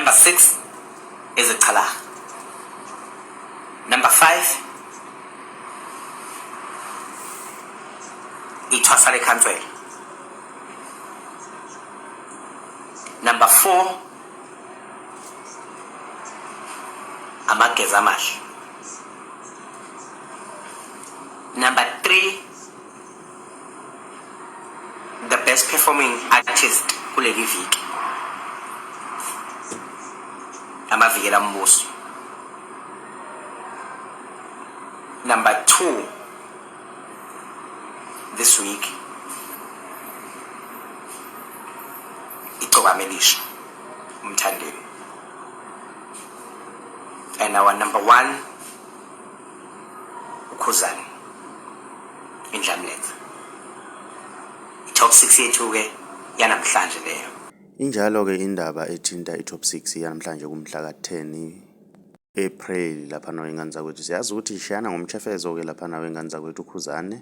Number 6 is ziyakhala. Number 5 ithwasa lekhansela. Number 4 amageza amahle. Number 3 the best performing artist kuleli viki amavikela mbuso. Number 2 this week gcokama elisha umthandeni. And our number 1 khuzani injamletha. Top 6 yethu ke yanamhlanje leyo. Injalo ke indaba ethinta i-top 6 yanamhlanje kumhla ka-10 April lapha nawengane zakwethu. Siyazi ukuthi ishayana ngomchefezo ke lapha nawengane zakwethu khuzane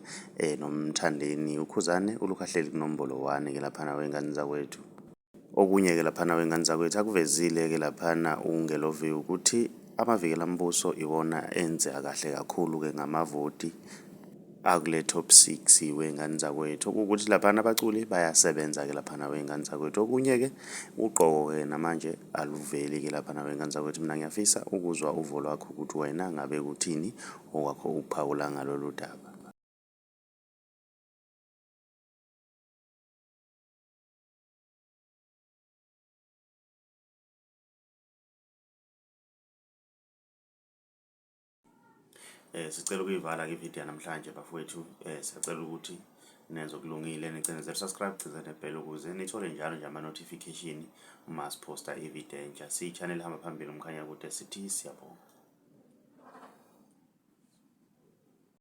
nomthandeni. Ukhuzane ulukhahleli kunombolo 1 ke lapha nawengane zakwethu. Okunye ke lapha nawengane zakwethu akuvezile ke lapha ngelo ukuthi amavikela mbuso iwona enze akahle kakhulu ke ngamavoti akule top 6 wengane zakwethu. Ukuthi lapha abaculi bayasebenza ke lapha wengane zakwethu. Okunye ke ugqoko ke namanje aluveli ke lapha wengane zakwethu. Mina ngiyafisa ukuzwa uvo lwakho ukuthi wena ngabe kuthini okwakho ukuphawula ngalolu daba. Sicela ukuyivala ke video namhlanje bafowethu. Sicela ukuthi nenze kulungile nicene subscribe cize nebell ukuze nithole njalo nje ama notification uma siposta i video entsha. Si channel hamba phambili umkhanya kude sithi siyabonga.